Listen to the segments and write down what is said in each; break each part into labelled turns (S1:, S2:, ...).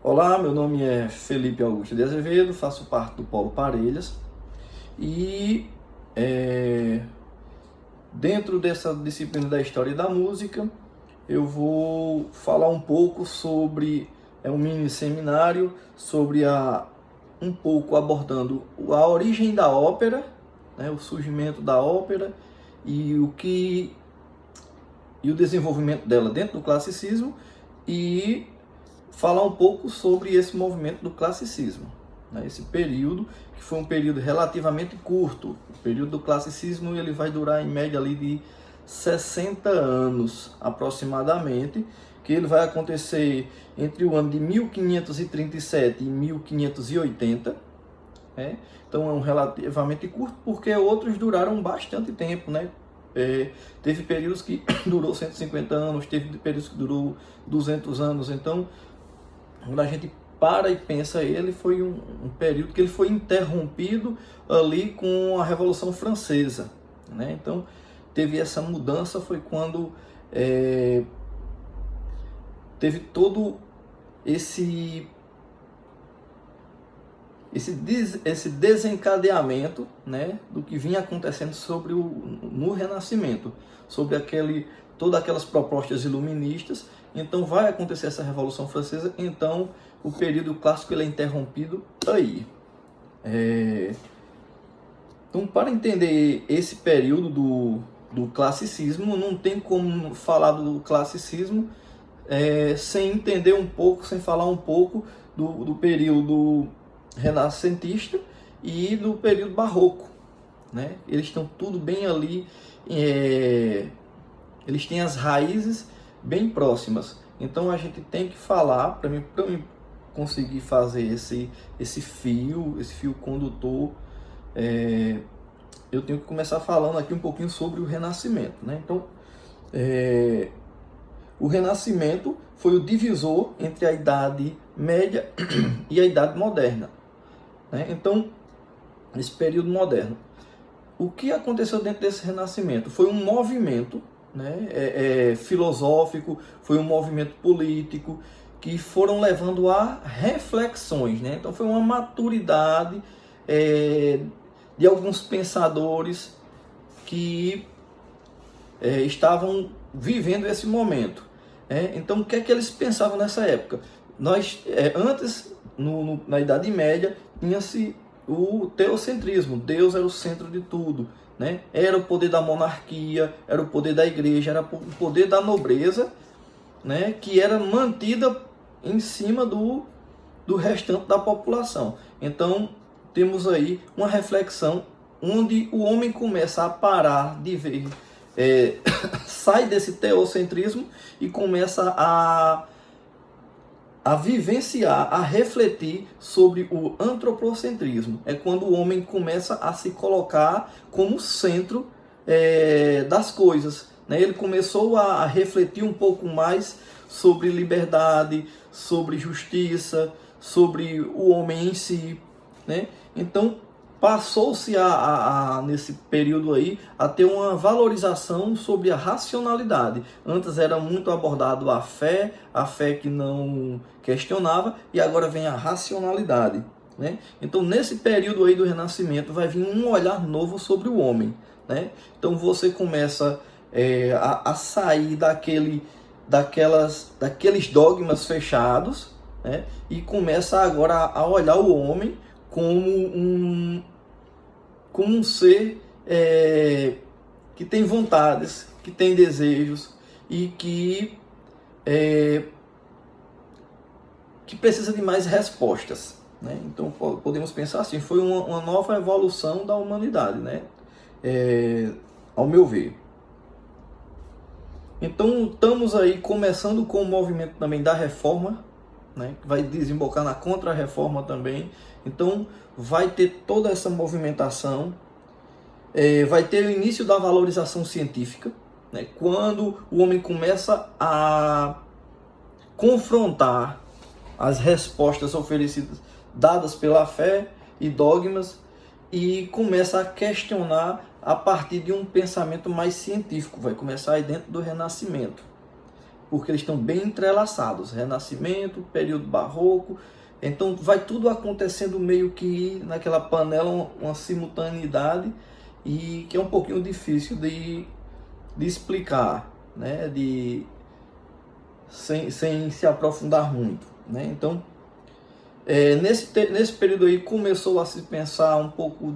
S1: Olá, meu nome é Felipe Augusto de Azevedo, faço parte do Polo Parelhas e dentro dessa disciplina da História da Música eu vou falar um pouco sobre um mini seminário sobre um pouco abordando a origem da ópera, né, o surgimento da ópera e o desenvolvimento dela dentro do classicismo e falar um pouco sobre esse movimento do classicismo, né? Esse período, que foi um período relativamente curto. O período do classicismo ele vai durar em média ali de 60 anos aproximadamente, que ele vai acontecer entre o ano de 1537 e 1580, né? Então é um relativamente curto, porque outros duraram bastante tempo, né? Teve períodos que durou 150 anos, teve períodos que durou 200 anos, então quando a gente para e pensa, ele foi um período que ele foi interrompido ali com a Revolução Francesa, né? Então teve essa mudança, foi quando teve todo esse desencadeamento, né, do que vinha acontecendo no Renascimento, sobre todas aquelas propostas iluministas. Então vai acontecer essa Revolução Francesa, então o período clássico ele é interrompido aí. Então, para entender esse período do classicismo, não tem como falar do classicismo sem entender um pouco, sem falar um pouco do período renascentista e do período barroco, né? Eles estão tudo bem ali, eles têm as raízes bem próximas. Então a gente tem que falar, para mim conseguir fazer esse fio condutor, eu tenho que começar falando aqui um pouquinho sobre o Renascimento, né? Então, o Renascimento foi o divisor entre a Idade Média e a Idade Moderna, né? Então, nesse período moderno, o que aconteceu dentro desse Renascimento? Foi um movimento, né, filosófico, foi um movimento político, que foram levando a reflexões, né? Então foi uma maturidade de alguns pensadores que estavam vivendo esse momento. Então o que é que eles pensavam nessa época? Antes, na Idade Média, tinha-se o teocentrismo, Deus era o centro de tudo, né? Era o poder da monarquia, era o poder da igreja, era o poder da nobreza, né? Que era mantida em cima do restante da população. Então temos aí uma reflexão onde o homem começa a parar de ver, sai desse teocentrismo e começa a vivenciar, a refletir sobre o antropocentrismo. É quando o homem começa a se colocar como centro das coisas, né? Ele começou a refletir um pouco mais sobre liberdade, sobre justiça, sobre o homem em si, né? Então passou-se nesse período aí a ter uma valorização sobre a racionalidade. Antes era muito abordado a fé que não questionava, e agora vem a racionalidade, né? Então nesse período aí do Renascimento vai vir um olhar novo sobre o homem, né? Então você começa a sair daqueles dogmas fechados, né? E começa agora a olhar o homem como um ser que tem vontades, que tem desejos e que precisa de mais respostas, né? Então podemos pensar assim, foi uma nova evolução da humanidade, né? Ao meu ver. Então estamos aí começando com o movimento também da reforma, né, que vai desembocar na contra-reforma também. Então vai ter toda essa movimentação, vai ter o início da valorização científica, né, quando o homem começa a confrontar as respostas oferecidas, dadas pela fé e dogmas, e começa a questionar a partir de um pensamento mais científico. Vai começar aí dentro do Renascimento. porque eles estão bem entrelaçados, Renascimento, período barroco. Então vai tudo acontecendo meio que naquela panela, uma simultaneidade, e que é um pouquinho difícil de explicar, né? Sem se aprofundar muito, né? Então, nesse período aí começou a se pensar um pouco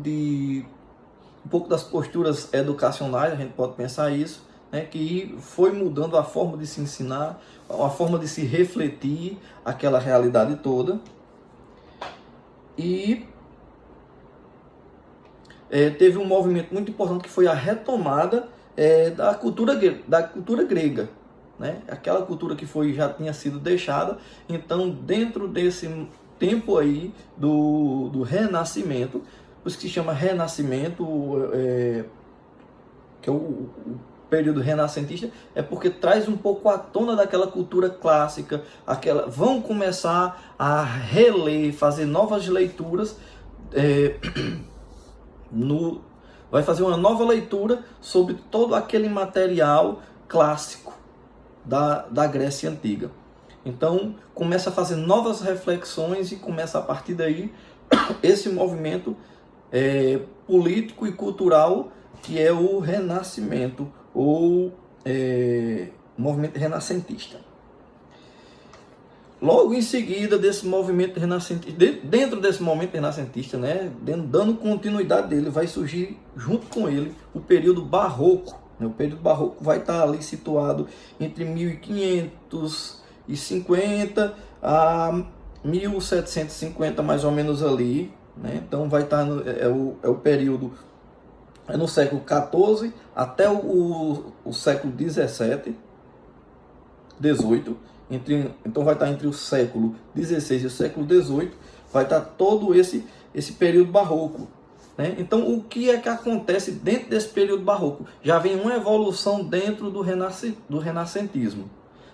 S1: das posturas educacionais, a gente pode pensar isso, né? Que foi mudando a forma de se ensinar, a forma de se refletir aquela realidade toda. E teve um movimento muito importante que foi a retomada da cultura grega, né? Aquela cultura que já tinha sido deixada. Então, dentro desse tempo aí do Renascimento, por isso que se chama Renascimento, que é o período renascentista, é porque traz um pouco à tona daquela cultura clássica, vão começar a reler, fazer novas leituras, vai fazer uma nova leitura sobre todo aquele material clássico da Grécia Antiga. Então, começa a fazer novas reflexões e começa a partir daí esse movimento político e cultural que é o Renascimento, ou movimento renascentista. Logo em seguida desse movimento renascentista, dentro desse momento renascentista, né, dando continuidade dele, vai surgir junto com ele o período barroco. O período barroco vai estar ali situado entre 1550 a 1750, mais ou menos ali, né? Então vai estar o período no século XIV até o século XVII, XVIII. Então vai estar entre o século XVI e o século XVIII, vai estar todo esse período barroco, né? Então o que é que acontece dentro desse período barroco? Já vem uma evolução dentro do renascentismo,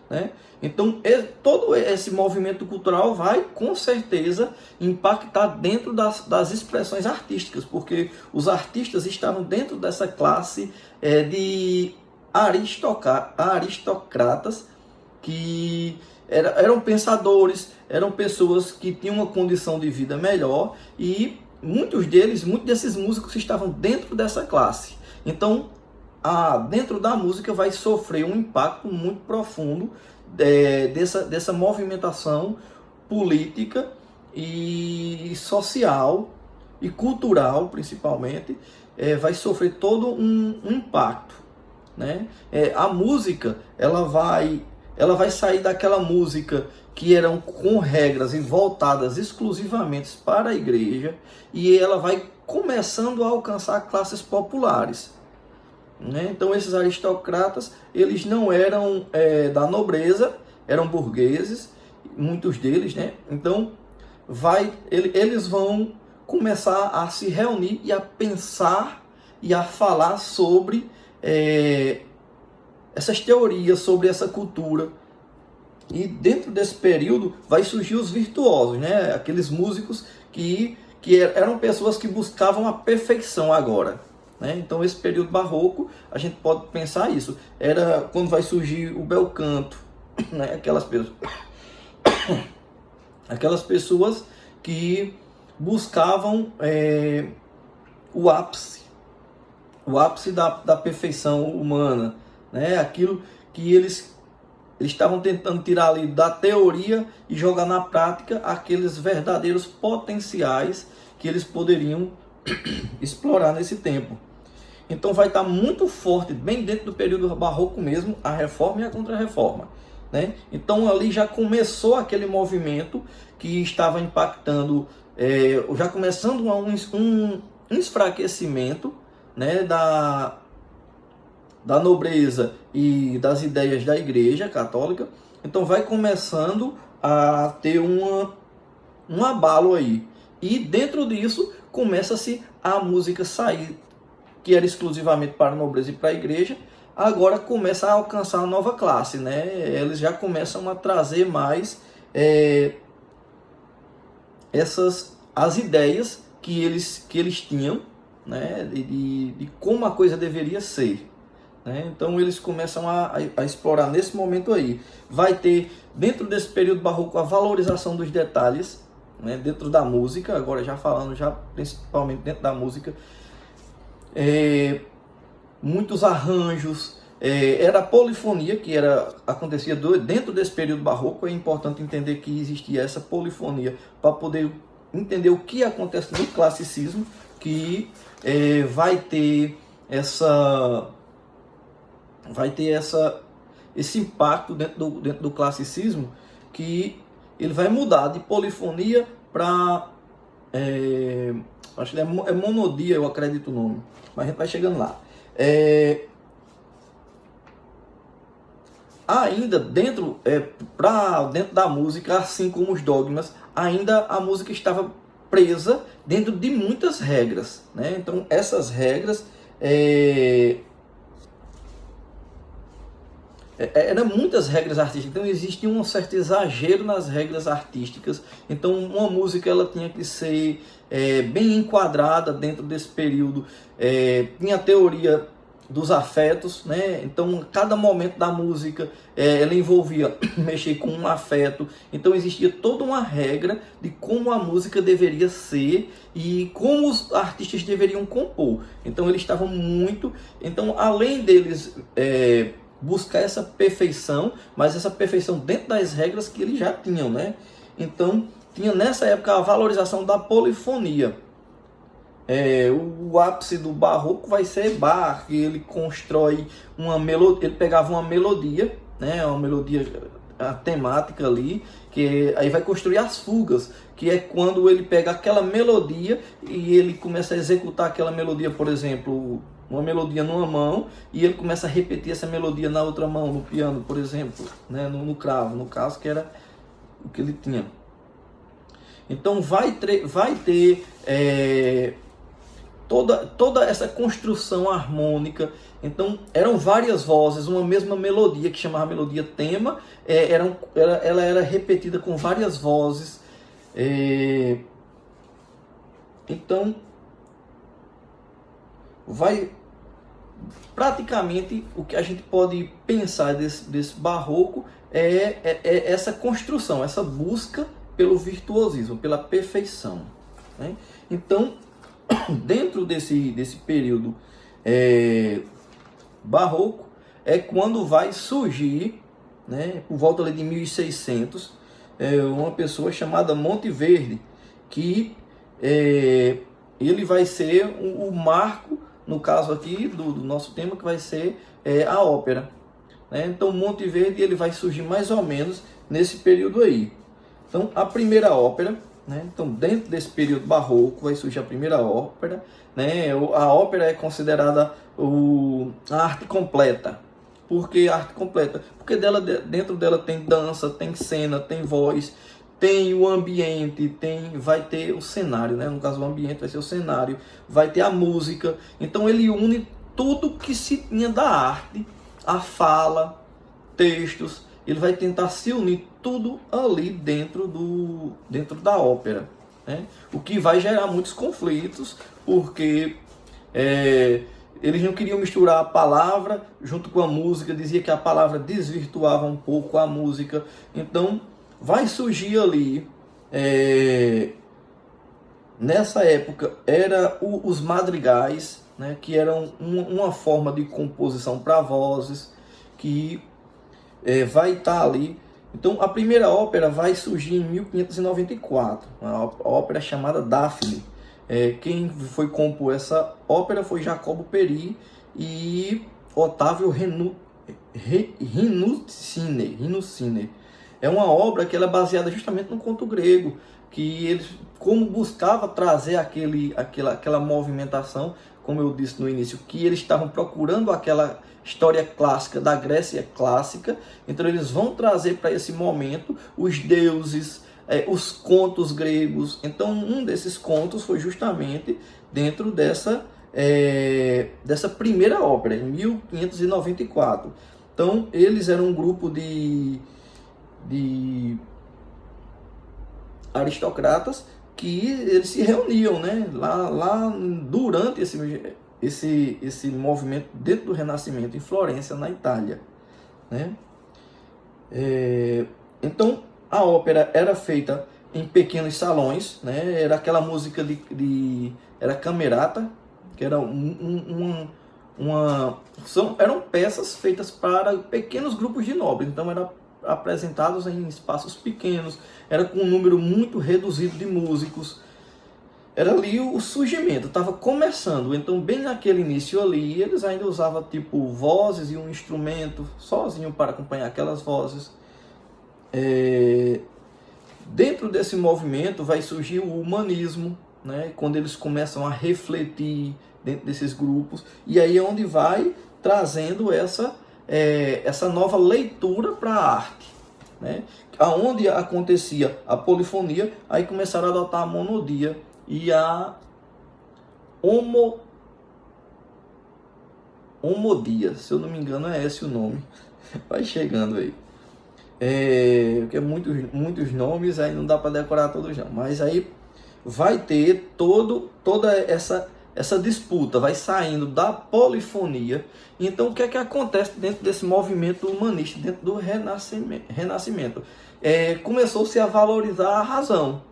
S1: né? Então todo esse movimento cultural vai com certeza impactar dentro das expressões artísticas, porque os artistas estavam dentro dessa classe de aristocratas, que eram pensadores, eram pessoas que tinham uma condição de vida melhor, e muitos desses músicos estavam dentro dessa classe. Então, dentro da música vai sofrer um impacto muito profundo dessa movimentação política e social e cultural, principalmente, vai sofrer todo um impacto, né? A música ela vai sair daquela música que eram com regras e voltadas exclusivamente para a igreja, e ela vai começando a alcançar classes populares, né? Então esses aristocratas, eles não eram da nobreza, eram burgueses, muitos deles, né? Então eles vão começar a se reunir e a pensar e a falar sobre essas teorias, sobre essa cultura. E dentro desse período vai surgir os virtuosos, né? Aqueles músicos que eram pessoas que buscavam a perfeição agora, né? Então esse período barroco, a gente pode pensar isso, era quando vai surgir o bel canto, né? Aquelas pessoas que buscavam o ápice da perfeição humana, né? Aquilo que eles estavam tentando tirar ali da teoria e jogar na prática aqueles verdadeiros potenciais que eles poderiam explorar nesse tempo. Então vai estar muito forte, bem dentro do período barroco mesmo, a reforma e a contra-reforma, né? Então ali já começou aquele movimento que estava impactando, já começando um enfraquecimento, né, da nobreza e das ideias da Igreja Católica. Então vai começando a ter um abalo aí. E dentro disso começa-se a música sair, que era exclusivamente para a nobreza e para a Igreja, agora começa a alcançar uma nova classe, né? Eles já começam a trazer mais as ideias que eles tinham, né? De como a coisa deveria ser, né? Então eles começam a explorar nesse momento aí. Vai ter, dentro desse período barroco, a valorização dos detalhes, né, dentro da música, agora já falando já principalmente dentro da música, muitos arranjos, era a polifonia que acontecia dentro desse período barroco. É importante entender que existia essa polifonia para poder entender o que acontece no classicismo, que vai ter esse impacto dentro do classicismo, que ele vai mudar de polifonia para acho que é monodia, eu acredito o nome, mas a gente vai chegando lá. Ainda dentro da música, assim como os dogmas, ainda a música estava presa dentro de muitas regras, né? Então essas regras eram muitas regras artísticas, então existia um certo exagero nas regras artísticas. Então uma música ela tinha que ser bem enquadrada dentro desse período. Tinha a teoria dos afetos, né? Então cada momento da música ela envolvia mexer com um afeto. Então existia toda uma regra de como a música deveria ser e como os artistas deveriam compor. Então eles estavam muito, então além deles buscar essa perfeição, mas essa perfeição dentro das regras que eles já tinham, né? Então tinha nessa época a valorização da polifonia. O ápice do barroco vai ser Bach, que ele constrói uma melodia, ele pegava uma melodia, né, uma melodia a temática ali, que aí vai construir as fugas, que é quando ele pega aquela melodia e ele começa a executar aquela melodia, por exemplo, uma melodia numa mão, e ele começa a repetir essa melodia na outra mão, no piano, por exemplo, né, no cravo, no caso, que era o que ele tinha. Então vai ter toda essa construção harmônica. Então eram várias vozes, uma mesma melodia que chamava melodia tema, ela era repetida com várias vozes. Então vai praticamente o que a gente pode pensar desse barroco é essa construção, essa busca pelo virtuosismo, pela perfeição, né? Então dentro desse período barroco é quando vai surgir, né, por volta ali de 1600, uma pessoa chamada Monteverde, que ele vai ser o marco, no caso aqui do nosso tema, que vai ser a ópera, né? Então Monteverde ele vai surgir mais ou menos nesse período aí. Então a primeira ópera, né? Então dentro desse período barroco vai surgir a primeira ópera, né? A ópera é considerada a arte completa. Por que a arte completa? Porque dentro dela tem dança, tem cena, tem voz, tem o ambiente, vai ter o cenário, né? No caso o ambiente vai ser o cenário, vai ter a música. Então ele une tudo que se tinha da arte, a fala, textos. Ele vai tentar se unir tudo ali dentro da ópera, né? O que vai gerar muitos conflitos, porque eles não queriam misturar a palavra junto com a música, dizia que a palavra desvirtuava um pouco a música. Então vai surgir ali, nessa época, os madrigais, né, que eram uma forma de composição para vozes, que vai estar ali. Então a primeira ópera vai surgir em 1594, uma ópera chamada Daphne. Quem foi compor essa ópera foi Jacobo Peri e Otávio Rinuccine. É uma obra que ela é baseada justamente no conto grego, que eles como buscava trazer aquela movimentação, como eu disse no início, que eles estavam procurando aquela história clássica da Grécia clássica. Então eles vão trazer para esse momento os deuses, os contos gregos. Então um desses contos foi justamente dentro dessa primeira ópera, em 1594. Então eles eram um grupo de aristocratas que eles se reuniam, né, lá durante esse movimento dentro do Renascimento em Florença, na Itália, né? Então, a ópera era feita em pequenos salões, né? Era aquela música era camerata, que era eram peças feitas para pequenos grupos de nobres. Então, eram apresentados em espaços pequenos, era com um número muito reduzido de músicos. Era ali o surgimento, estava começando. Então, bem naquele início ali, eles ainda usavam tipo vozes e um instrumento sozinho para acompanhar aquelas vozes. Dentro desse movimento vai surgir o humanismo, né? Quando eles começam a refletir dentro desses grupos, e aí é onde vai trazendo essa nova leitura para a arte, né? Aonde acontecia a polifonia, aí começaram a adotar a monodia e a homodia, se eu não me engano é esse o nome. Vai chegando aí. Porque muitos nomes, aí não dá para decorar todos não. Mas aí vai ter toda essa disputa, vai saindo da polifonia. Então o que é que acontece dentro desse movimento humanista, dentro do Renascimento? Começou-se a valorizar a razão,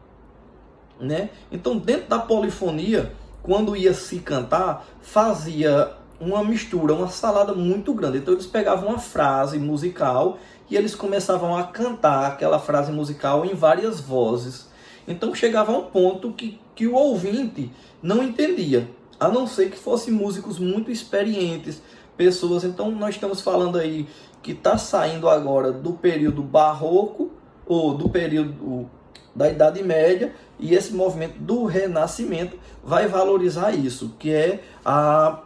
S1: né? Então dentro da polifonia, quando ia se cantar, fazia uma mistura, uma salada muito grande. Então eles pegavam uma frase musical e eles começavam a cantar aquela frase musical em várias vozes. Então chegava a um ponto que o ouvinte não entendia, a não ser que fossem músicos muito experientes, pessoas. Então nós estamos falando aí que está saindo agora do período barroco, ou do período da Idade Média, e esse movimento do Renascimento vai valorizar isso, que é a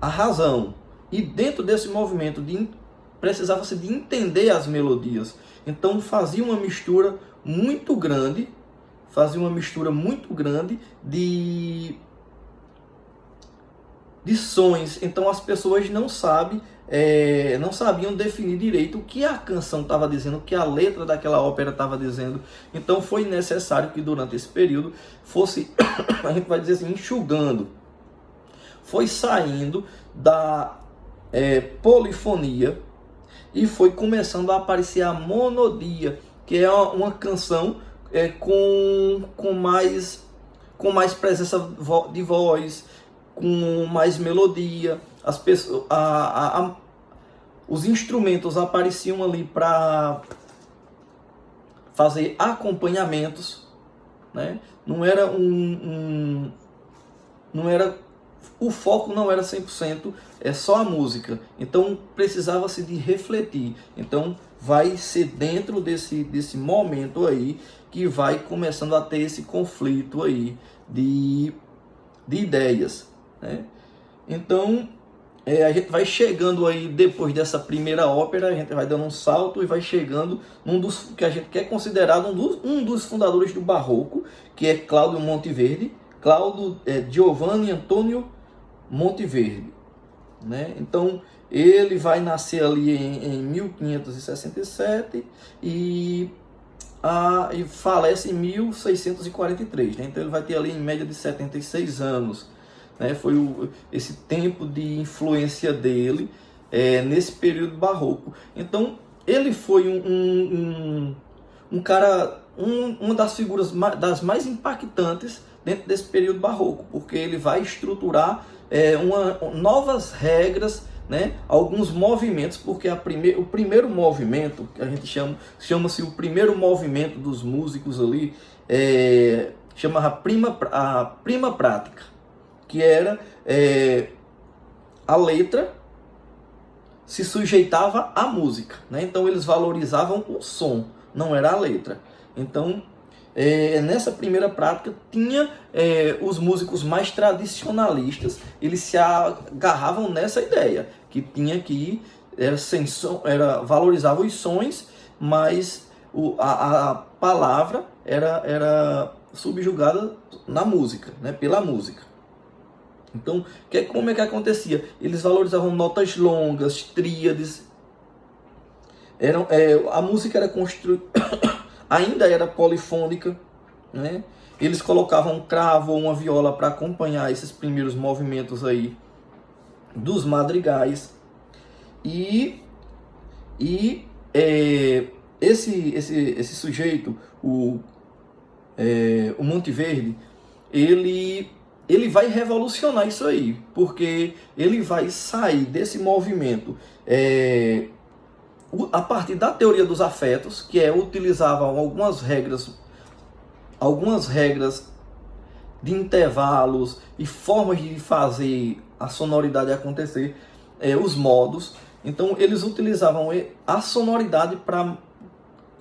S1: razão. E dentro desse movimento precisava-se de entender as melodias. Então fazia uma mistura muito grande, de sons. Então as pessoas não sabiam definir direito o que a canção estava dizendo, o que a letra daquela ópera estava dizendo. Então foi necessário que durante esse período fosse, a gente vai dizer assim, enxugando. Foi saindo da polifonia e foi começando a aparecer a monodia, que é uma canção com mais presença de voz, com mais melodia. As pessoas, os instrumentos apareciam ali para fazer acompanhamentos, né? Não era o foco não era 100%, só a música. Então precisava-se de refletir. Então vai ser dentro desse momento aí que vai começando a ter esse conflito aí de ideias, né? Então a gente vai chegando aí, depois dessa primeira ópera, a gente vai dando um salto e vai chegando num dos que a gente quer considerado um dos fundadores do Barroco, que é Cláudio Monteverdi, Giovanni Antonio Monteverdi, né? Então ele vai nascer ali em 1567 e falece em 1643, né? Então ele vai ter ali em média de 76 anos, né? Foi esse tempo de influência dele nesse período barroco. Então ele foi um cara, uma das figuras das mais impactantes dentro desse período barroco, porque ele vai estruturar novas regras, né? Alguns movimentos, porque o primeiro movimento, que a gente chama-se o primeiro movimento dos músicos ali, chama a prima prática, que era a letra se sujeitava à música, né? Então eles valorizavam o som, não era a letra. Então nessa primeira prática tinha os músicos mais tradicionalistas, eles se agarravam nessa ideia, que tinha que valorizava os sons, mas a palavra era subjugada na música, né, pela música. Então, como é que acontecia? Eles valorizavam notas longas, tríades. A música era construída, ainda era polifônica, né? eles colocavam um cravo ou uma viola para acompanhar esses primeiros movimentos aí dos madrigais. Esse sujeito, o Monteverde, ele vai revolucionar isso aí, porque ele vai sair desse movimento a partir da teoria dos afetos, que utilizavam algumas regras de intervalos e formas de fazer a sonoridade acontecer, os modos. Então eles utilizavam a sonoridade para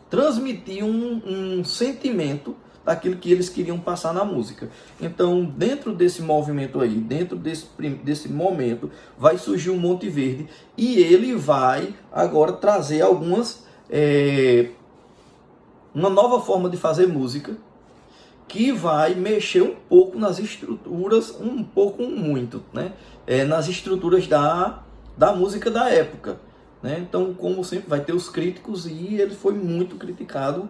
S1: transmitir um sentimento daquilo que eles queriam passar na música. Então, dentro desse movimento aí, dentro desse momento, vai surgir o Monteverde, e ele vai agora trazer uma nova forma de fazer música, que vai mexer um pouco nas estruturas, um pouco muito, né? Nas estruturas da música da época, né? Então, como sempre, vai ter os críticos, e ele foi muito criticado,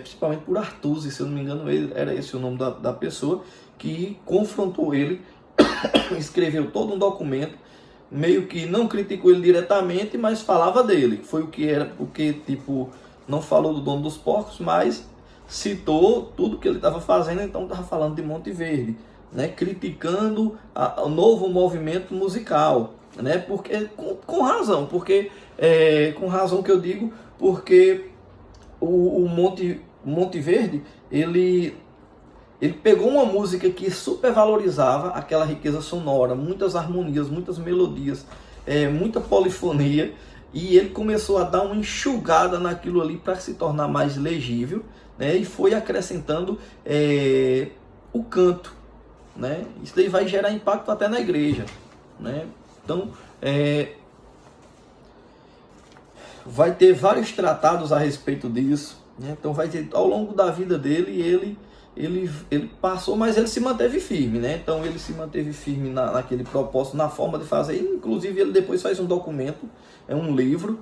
S1: principalmente por Artusi, se eu não me engano, era esse o nome da pessoa que confrontou ele, escreveu todo um documento, meio que não criticou ele diretamente, mas falava dele, foi o que era, porque tipo, não falou do Dono dos Porcos, mas citou tudo que ele estava fazendo, então estava falando de Monteverde, né? Criticando o novo movimento musical, né? Porque, com razão, porque com razão que eu digo, porque o Monteverde, ele pegou uma música que supervalorizava aquela riqueza sonora, muitas harmonias, muitas melodias, muita polifonia, e ele começou a dar uma enxugada naquilo ali para se tornar mais legível, né? E foi acrescentando o canto, né? Isso daí vai gerar impacto até na igreja, né? Então, vai ter vários tratados a respeito disso, né? Então vai ter, ao longo da vida dele, ele passou, mas ele se manteve firme, né? Então ele se manteve firme naquele propósito, na forma de fazer. Inclusive ele depois faz um documento, um livro,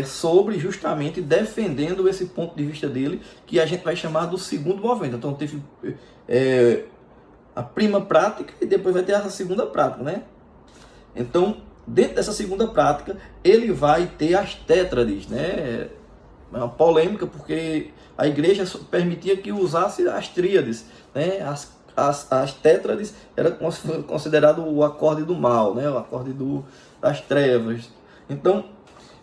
S1: sobre justamente defendendo esse ponto de vista dele, que a gente vai chamar do segundo movimento. Então teve a prima prática, e depois vai ter a segunda prática, né? Então, dentro dessa segunda prática, ele vai ter as tétrades, né? É uma polêmica, porque a igreja permitia que usasse as tríades, né? As tétrades era considerado o acorde do mal, né? O acorde das trevas. Então,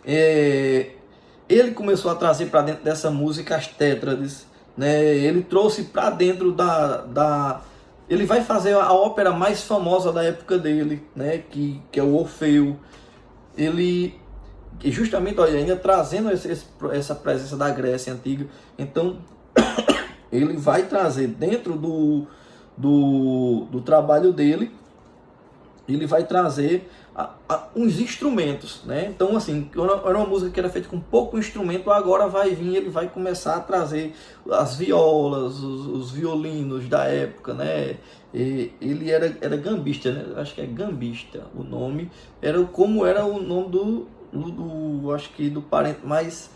S1: ele começou a trazer para dentro dessa música as tétrades, né? Ele trouxe para dentro ele vai fazer a ópera mais famosa da época dele, né? Que é o Orfeu. Ele, justamente, olha, ainda trazendo essa presença da Grécia Antiga. Então, ele vai trazer dentro do trabalho dele, ele vai trazer uns instrumentos, né? Então, assim, era uma música que era feita com pouco instrumento, agora ele vai começar a trazer as violas, os violinos da época, né? Ele era gambista, né? Acho que é gambista o nome, como era o nome acho que do parente mais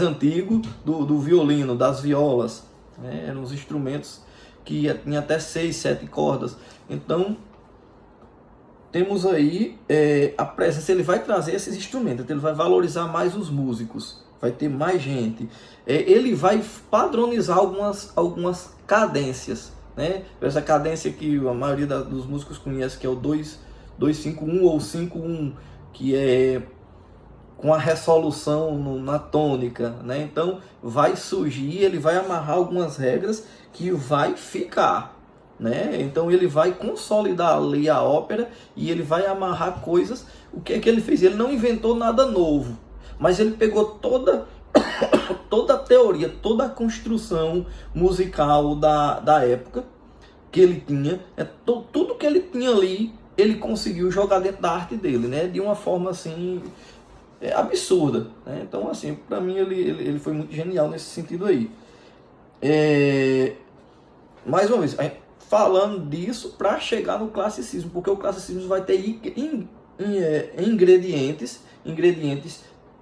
S1: antigo do violino, das violas, né? Eram os instrumentos que tinha até 6, 7 cordas. Então, temos aí a presença. Ele vai trazer esses instrumentos, ele vai valorizar mais os músicos, vai ter mais gente. Ele vai padronizar algumas cadências, né? Essa cadência que a maioria dos músicos conhece, que é o 2-5-1 ou 5-1, que é com a resolução na tônica, né? Então vai surgir, ele vai amarrar algumas regras que vai ficar, né? Então ele vai consolidar ali a ópera, e ele vai amarrar coisas. O que é que ele fez? Ele não inventou nada novo, mas ele pegou toda a teoria, toda a construção musical da época que ele tinha, tudo que ele tinha ali, ele conseguiu jogar dentro da arte dele, né? De uma forma assim absurda, né? Então, assim, para mim ele foi muito genial nesse sentido aí. Mais uma vez, falando disso para chegar no classicismo, porque o classicismo vai ter ingredientes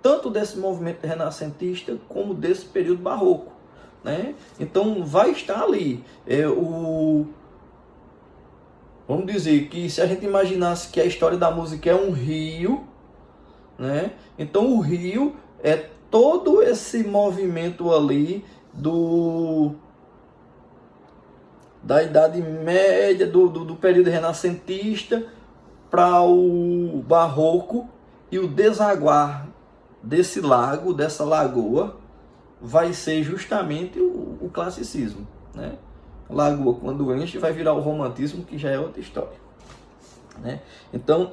S1: tanto desse movimento renascentista como desse período barroco, né? Então vai estar ali. Vamos dizer que se a gente imaginasse que a história da música é um rio, né? Então o rio é todo esse movimento ali da Idade Média, do período renascentista para o Barroco, e o desaguar desse lago, dessa lagoa, vai ser justamente o classicismo, né? Lagoa, quando enche, vai virar o romantismo, que já é outra história, né? Então,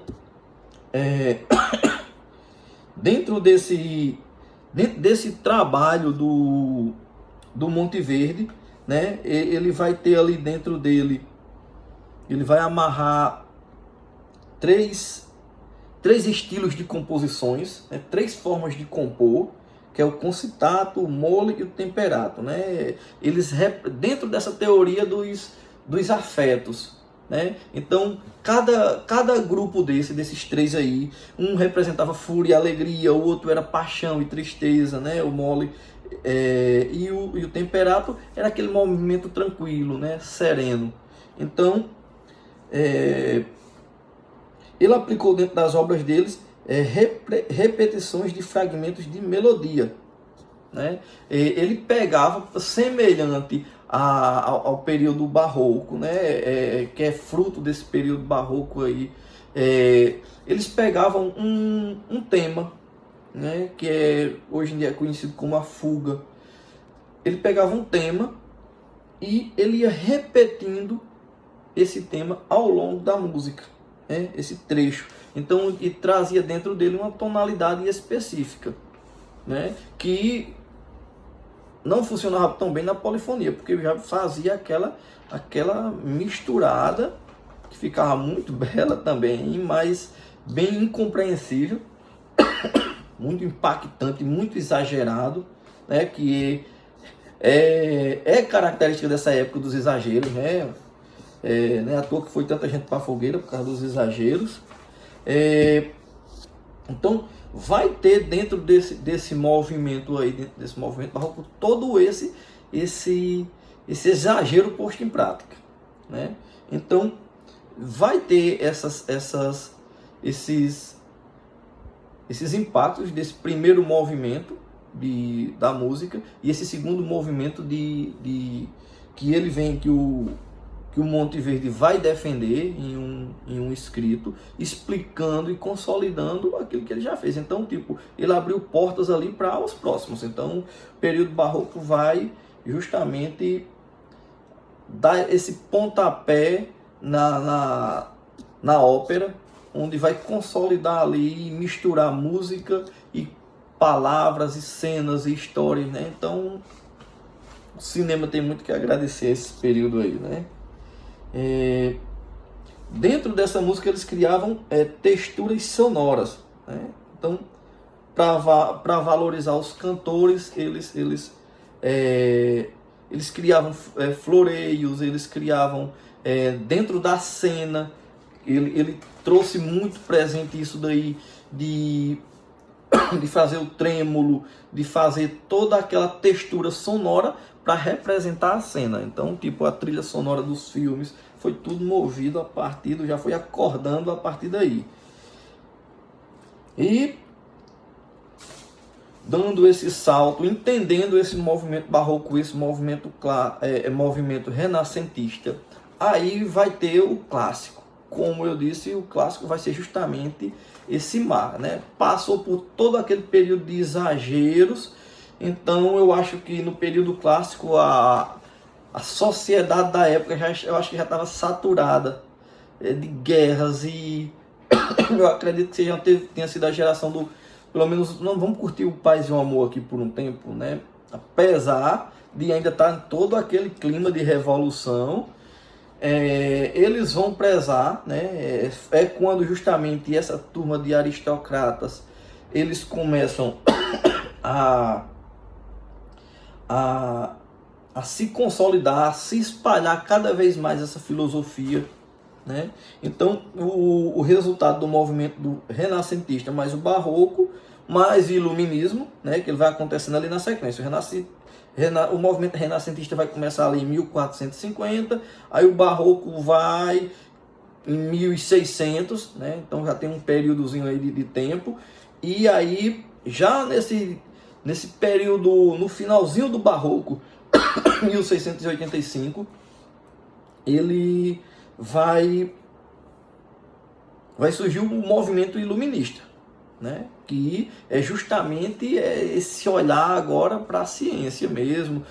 S1: dentro desse trabalho do Monteverde, né? Ele vai ter ali dentro dele, ele vai amarrar três estilos de composições, né? Três formas de compor, que é o concitato, o mole e o temperato, né? Eles dentro dessa teoria dos afetos, né? Então cada grupo desses três aí, um representava fúria e alegria, o outro era paixão e tristeza, né? O mole e o temperato era aquele movimento tranquilo, né? Sereno. Então ele aplicou dentro das obras deles repetições de fragmentos de melodia, né? Ele pegava, semelhante ao período barroco, né? Que é fruto desse período barroco aí, eles pegavam um tema, né? Que hoje em dia é conhecido como a fuga. Ele pegava um tema e ele ia repetindo esse tema ao longo da música, né? Esse trecho. Então, e trazia dentro dele uma tonalidade específica, né? Que não funcionava tão bem na polifonia, porque já fazia aquela misturada que ficava muito bela também, mas bem incompreensível, muito impactante, muito exagerado, né? Que é característica dessa época dos exageros, né? Não é à toa que foi tanta gente para a fogueira por causa dos exageros. Então vai ter dentro desse movimento aí, dentro desse movimento barroco, todo esse exagero posto em prática, né? Então vai ter esses impactos desse primeiro movimento da música e esse segundo movimento que ele vem, que o Monteverde vai defender em um escrito, explicando e consolidando aquilo que ele já fez. Então, tipo, ele abriu portas ali para os próximos. Então, o período barroco vai justamente dar esse pontapé na ópera, onde vai consolidar ali e misturar música e palavras e cenas e histórias, né? Então, o cinema tem muito que agradecer esse período aí, né? Dentro dessa música eles criavam texturas sonoras, né? Então, para valorizar os cantores, eles criavam floreios, eles criavam dentro da cena. Ele trouxe muito presente isso daí de fazer o trêmulo, de fazer toda aquela textura sonora para representar a cena. Então, tipo, a trilha sonora dos filmes foi tudo movido já foi acordando a partir daí. E dando esse salto, entendendo esse movimento barroco, esse movimento renascentista, aí vai ter o clássico. Como eu disse, o clássico vai ser justamente esse mar, né? Passou por todo aquele período de exageros. Então eu acho que no período clássico a sociedade da época eu acho que já estava saturada de guerras e eu acredito que tenha sido a geração do, pelo menos, não vamos curtir o paz e o amor aqui por um tempo, né? Apesar de ainda estar em todo aquele clima de revolução, eles vão prezar, né? É quando justamente essa turma de aristocratas eles começam a se consolidar, a se espalhar cada vez mais essa filosofia, né? Então, o resultado do movimento do renascentista mais o barroco, mais o iluminismo, né? Que ele vai acontecendo ali na sequência. O movimento renascentista vai começar ali em 1450, aí o barroco vai em 1600, né? Então já tem um períodozinho aí de tempo, e aí já nesse período, no finalzinho do barroco, 1685, ele vai surgir o movimento iluminista, né? Que é justamente esse olhar agora para a ciência mesmo,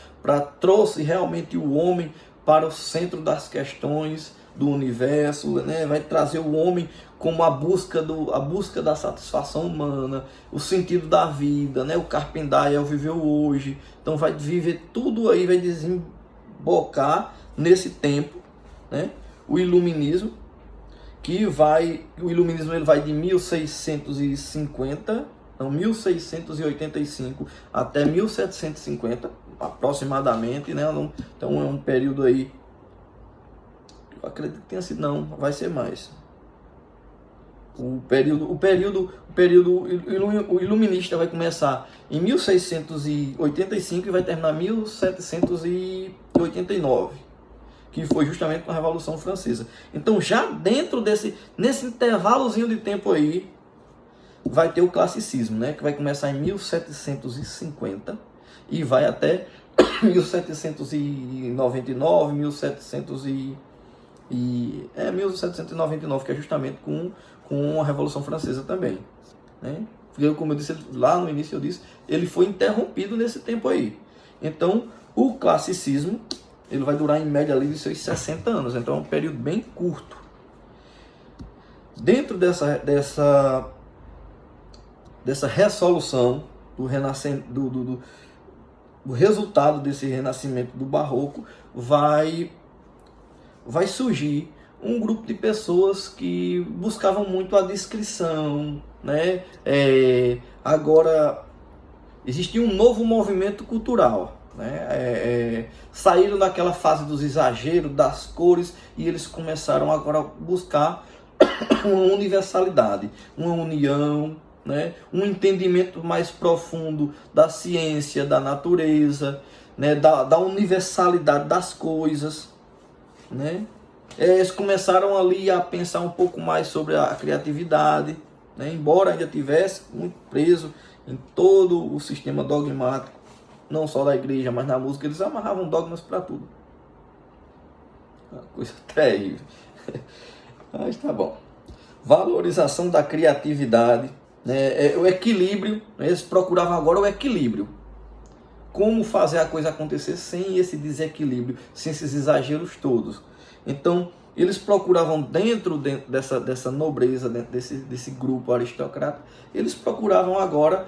S1: trouxe realmente o homem para o centro das questões do universo, né? Vai trazer o homem como a busca da satisfação humana, o sentido da vida, né? O Carpentaria é o viver hoje, então vai viver tudo aí, vai desembocar nesse tempo, né? O iluminismo, o iluminismo ele vai de 1685 até 1750, aproximadamente, né? Então é um período aí, eu acredito que tenha sido, não, vai ser mais. O iluminista vai começar em 1685 e vai terminar em 1789, que foi justamente com a Revolução Francesa. Então, já nesse intervalozinho de tempo aí, vai ter o classicismo, né? Que vai começar em 1750 e vai até 1799, 1799, que é justamente com a Revolução Francesa também, né? Como eu disse lá no início, ele foi interrompido nesse tempo aí. Então, o classicismo ele vai durar em média ali de seus 60 anos, então é um período bem curto. Dentro dessa resolução do resultado desse renascimento do barroco, vai surgir um grupo de pessoas que buscavam muito a discrição, né? Agora existia um novo movimento cultural, né? Saíram daquela fase dos exageros, das cores, e eles começaram agora a buscar uma universalidade, uma união, né? Um entendimento mais profundo da ciência, da natureza, né? da universalidade das coisas, né? Eles começaram ali a pensar um pouco mais sobre a criatividade, né? Embora ainda tivesse muito preso em todo o sistema dogmático, não só da igreja, mas na música, eles amarravam dogmas para tudo. Uma coisa terrível. Mas tá bom. Valorização da criatividade, né? O equilíbrio, né? Eles procuravam agora o equilíbrio. Como fazer a coisa acontecer sem esse desequilíbrio, sem esses exageros todos. Então, eles procuravam dentro dessa nobreza, dentro desse grupo aristocrata, eles procuravam agora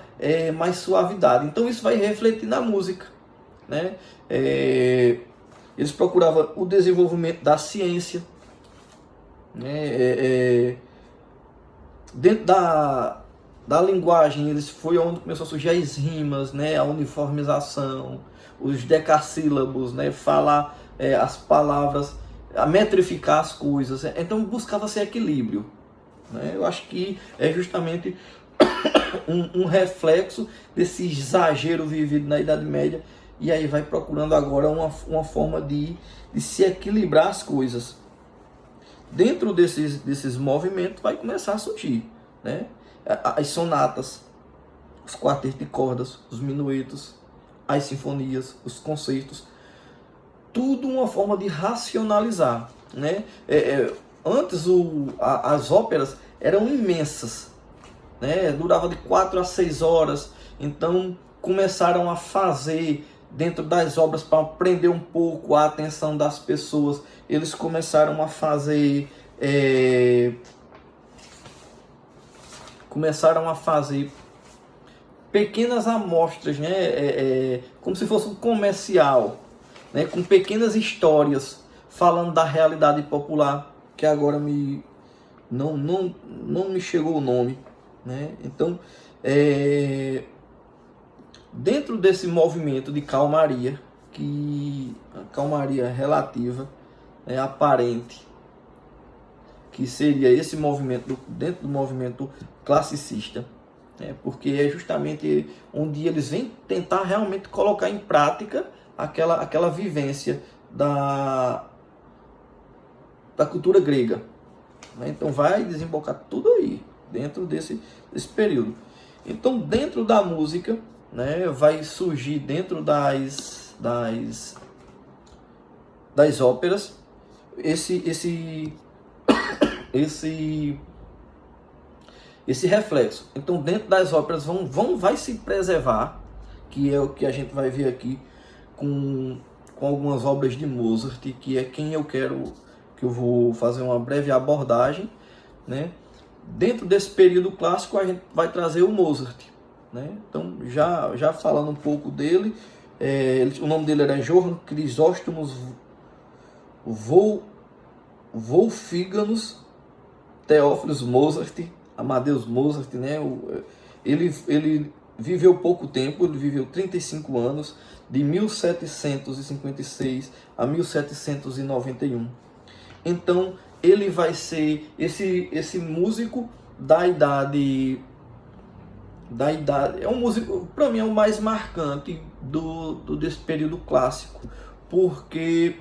S1: mais suavidade. Então, isso vai refletir na música, né? Eles procuravam o desenvolvimento da ciência, né? Dentro da linguagem, foi onde começou a surgir as rimas, né? A uniformização, os decassílabos, né? Falar as palavras, a metrificar as coisas. Então buscava-se equilíbrio, né? Eu acho que é justamente um reflexo desse exagero vivido na Idade Média, e aí vai procurando agora uma forma de se equilibrar as coisas. Dentro desses movimentos vai começar a surgir, né? As sonatas, os quartetos de cordas, os minuetos, as sinfonias, os concertos, tudo uma forma de racionalizar, né? Antes as óperas eram imensas, né? Durava de 4 a 6 horas, então começaram a fazer dentro das obras para prender um pouco a atenção das pessoas. Eles começaram a fazer pequenas amostras, né? Como se fosse um comercial, né? Com pequenas histórias falando da realidade popular, que agora não me chegou o nome, né? Então, dentro desse movimento de calmaria, que a calmaria relativa, aparente, que seria esse movimento dentro do movimento classicista, né? Porque é justamente onde eles vêm tentar realmente colocar em prática aquela vivência da cultura grega, né? Então vai desembocar tudo aí dentro desse período. Então dentro da música, né, vai surgir dentro das óperas esse reflexo. Então dentro das óperas vai se preservar, que é o que a gente vai ver aqui com algumas obras de Mozart, que é quem eu vou fazer uma breve abordagem, né? Dentro desse período clássico a gente vai trazer o Mozart, né? Então já falando um pouco dele, o nome dele era Johann Chrysostomos Wolfgangus Theophilus Mozart, Amadeus Mozart, né? Ele viveu pouco tempo, ele viveu 35 anos, de 1756 a 1791. Então, ele vai ser esse músico da idade, é um músico, para mim, é o mais marcante desse período clássico, porque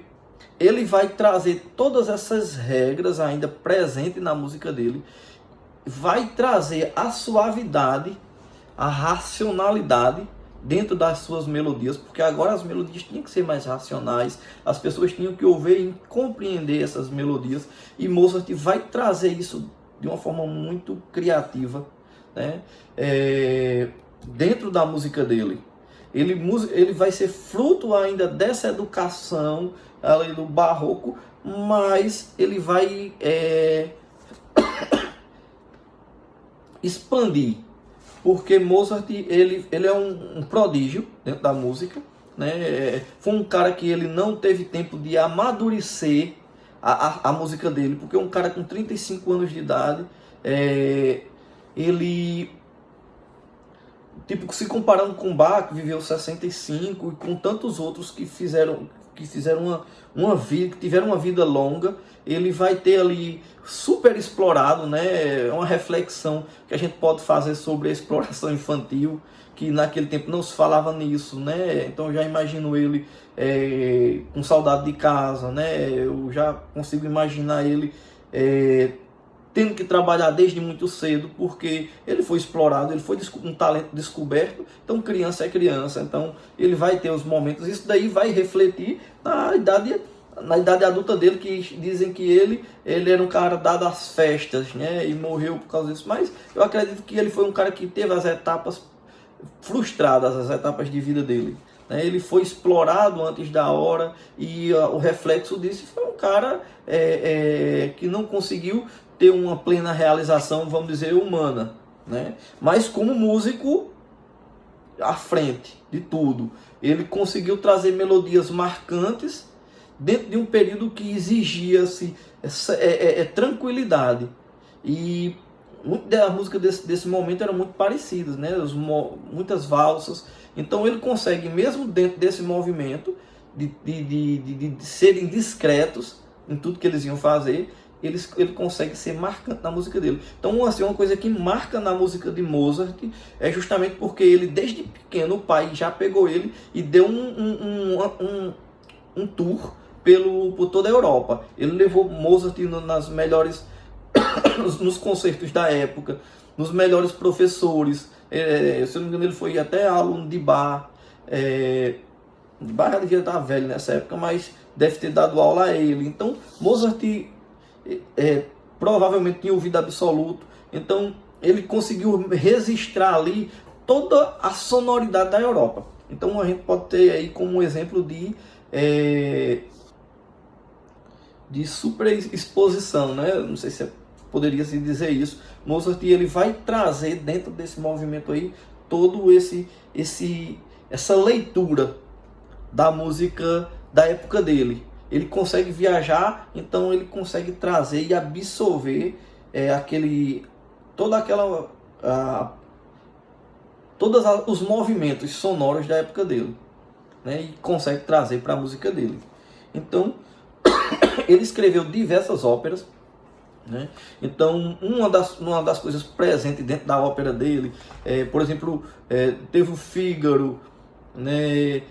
S1: ele vai trazer todas essas regras ainda presentes na música dele, vai trazer a suavidade, a racionalidade dentro das suas melodias, porque agora as melodias tinham que ser mais racionais, as pessoas tinham que ouvir e compreender essas melodias, e Mozart vai trazer isso de uma forma muito criativa, né? Dentro da música dele. Ele vai ser fruto ainda dessa educação ali do barroco, mas ele vai expandir, porque Mozart ele é um prodígio dentro da música, né? Foi um cara que ele não teve tempo de amadurecer a música dele, porque um cara com 35 anos de idade, ele, tipo, se comparando com Bach, que viveu 65, e com tantos outros que fizeram uma vida, que tiveram uma vida longa, ele vai ter ali super explorado, né? É uma reflexão que a gente pode fazer sobre a exploração infantil, que naquele tempo não se falava nisso, né? Então eu já imagino ele com saudade de casa, né? Eu já consigo imaginar ele tendo que trabalhar desde muito cedo, porque ele foi explorado, ele foi um talento descoberto. Então criança é criança, então ele vai ter os momentos, isso daí vai refletir na idade adulta dele, que dizem que ele era um cara dado às festas, né, e morreu por causa disso. Mas eu acredito que ele foi um cara que teve as etapas frustradas, as etapas de vida dele, né? Ele foi explorado antes da hora, e o reflexo disso foi um cara que não conseguiu ter uma plena realização, vamos dizer, humana, né? Mas como músico à frente de tudo, ele conseguiu trazer melodias marcantes dentro de um período que exigia-se tranquilidade. E a música desse momento era muito parecida, né? Muitas valsas. Então ele consegue, mesmo dentro desse movimento de serem discretos em tudo que eles iam fazer, ele consegue ser marcante na música dele. Então, assim, uma coisa que marca na música de Mozart é justamente porque ele, desde pequeno, o pai já pegou ele e deu um tour por toda a Europa. Ele levou Mozart nas melhores nos concertos da época, nos melhores professores. Se eu não me engano, ele foi até aluno de Bach. Bach já devia estar velho nessa época, mas deve ter dado aula a ele. Então, Mozart provavelmente tinha ouvido absoluto. Então, ele conseguiu registrar ali toda a sonoridade da Europa. Então, a gente pode ter aí como um exemplo de superexposição, né? Não sei se poderia se dizer isso. Mozart, ele vai trazer dentro desse movimento aí todo essa leitura da música da época dele. Ele consegue viajar, então ele consegue trazer e absorver todos os movimentos sonoros da época dele, né? E consegue trazer para a música dele. Então, ele escreveu diversas óperas, né? Então, uma das coisas presentes dentro da ópera dele, por exemplo, teve o Fígaro, né?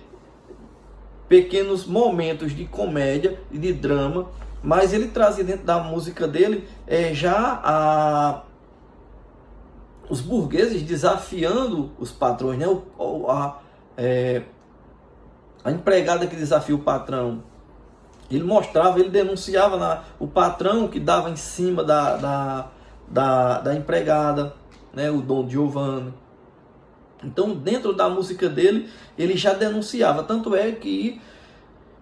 S1: Pequenos momentos de comédia e de drama, mas ele trazia dentro da música dele os burgueses desafiando os patrões, né? A empregada que desafia o patrão. Ele mostrava, ele denunciava o patrão que dava em cima da empregada, né? O Don Giovanni. Então, dentro da música dele, ele já denunciava. Tanto é que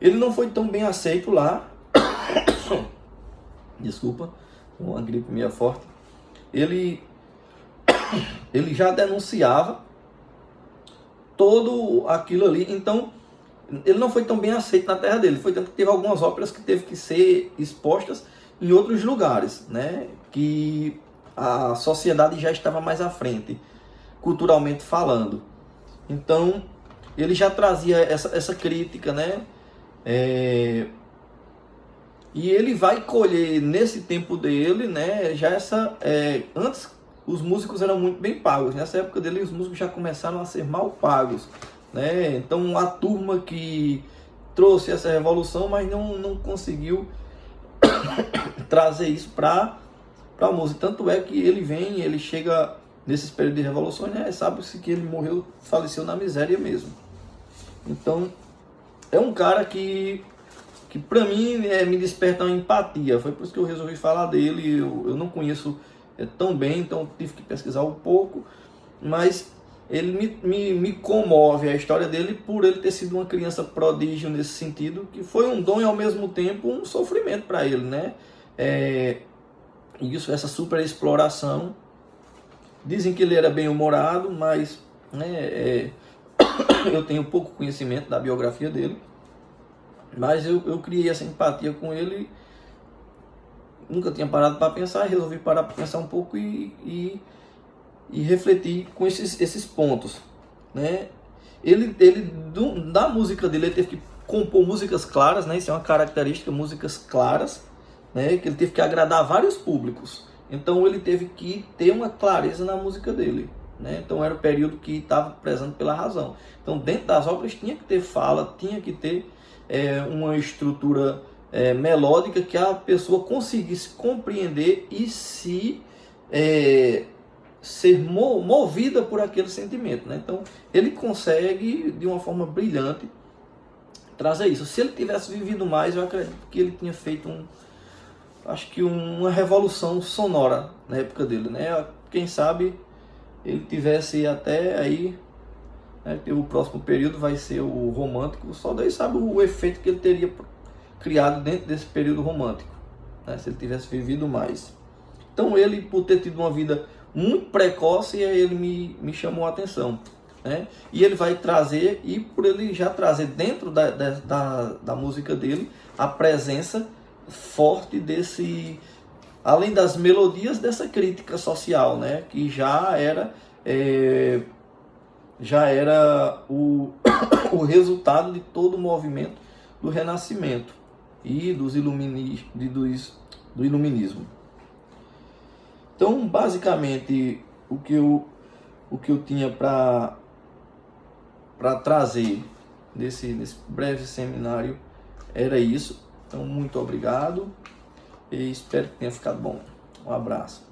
S1: ele não foi tão bem aceito lá. Desculpa, uma gripe meio forte. Ele já denunciava todo aquilo ali. Então, ele não foi tão bem aceito na terra dele. Foi tanto que teve algumas óperas que teve que ser expostas em outros lugares, né? Que a sociedade já estava mais à frente, culturalmente falando. Então, ele já trazia essa crítica, né? E ele vai colher nesse tempo dele, né? Já antes os músicos eram muito bem pagos. Nessa época dele, os músicos já começaram a ser mal pagos, né? Então, a turma que trouxe essa revolução, mas não conseguiu trazer isso para a música. Tanto é que ele chega nesses períodos de revoluções, né? Sabe-se que ele faleceu na miséria mesmo. Então, é um cara que para mim me desperta uma empatia. Foi por isso que eu resolvi falar dele. Eu não conheço tão bem, então tive que pesquisar um pouco, mas ele me comove a história dele por ele ter sido uma criança prodígio nesse sentido, que foi um dom e ao mesmo tempo um sofrimento para ele, né? Essa super exploração. Dizem que ele era bem humorado, mas né, eu tenho pouco conhecimento da biografia dele, mas eu criei essa empatia com ele. Nunca tinha parado para pensar, resolvi parar para pensar um pouco e refletir com esses pontos, né? Da música dele, ele teve que compor músicas claras, né? Isso é uma característica, músicas claras, né? Que ele teve que agradar vários públicos. Então ele teve que ter uma clareza na música dele, né? Então era o período que estava prezando pela razão. Então dentro das obras tinha que ter fala, tinha que ter uma estrutura melódica que a pessoa conseguisse compreender e ser movida por aquele sentimento, né? Então ele consegue de uma forma brilhante trazer isso. Se ele tivesse vivido mais, eu acredito que ele tinha feito uma revolução sonora na época dele, né? Quem sabe ele tivesse até aí, né? O próximo período vai ser o romântico, só daí sabe o efeito que ele teria criado dentro desse período romântico, né? Se ele tivesse vivido mais. Então ele, por ter tido uma vida muito precoce, ele me chamou a atenção, né? E ele vai trazer, e por ele já trazer dentro da música dele, a presença forte além das melodias, dessa crítica social, né? Que já era o resultado de todo o movimento do Renascimento e do Iluminismo. Então, basicamente, o que eu tinha para trazer nesse breve seminário era isso. Então, muito obrigado e espero que tenha ficado bom. Um abraço.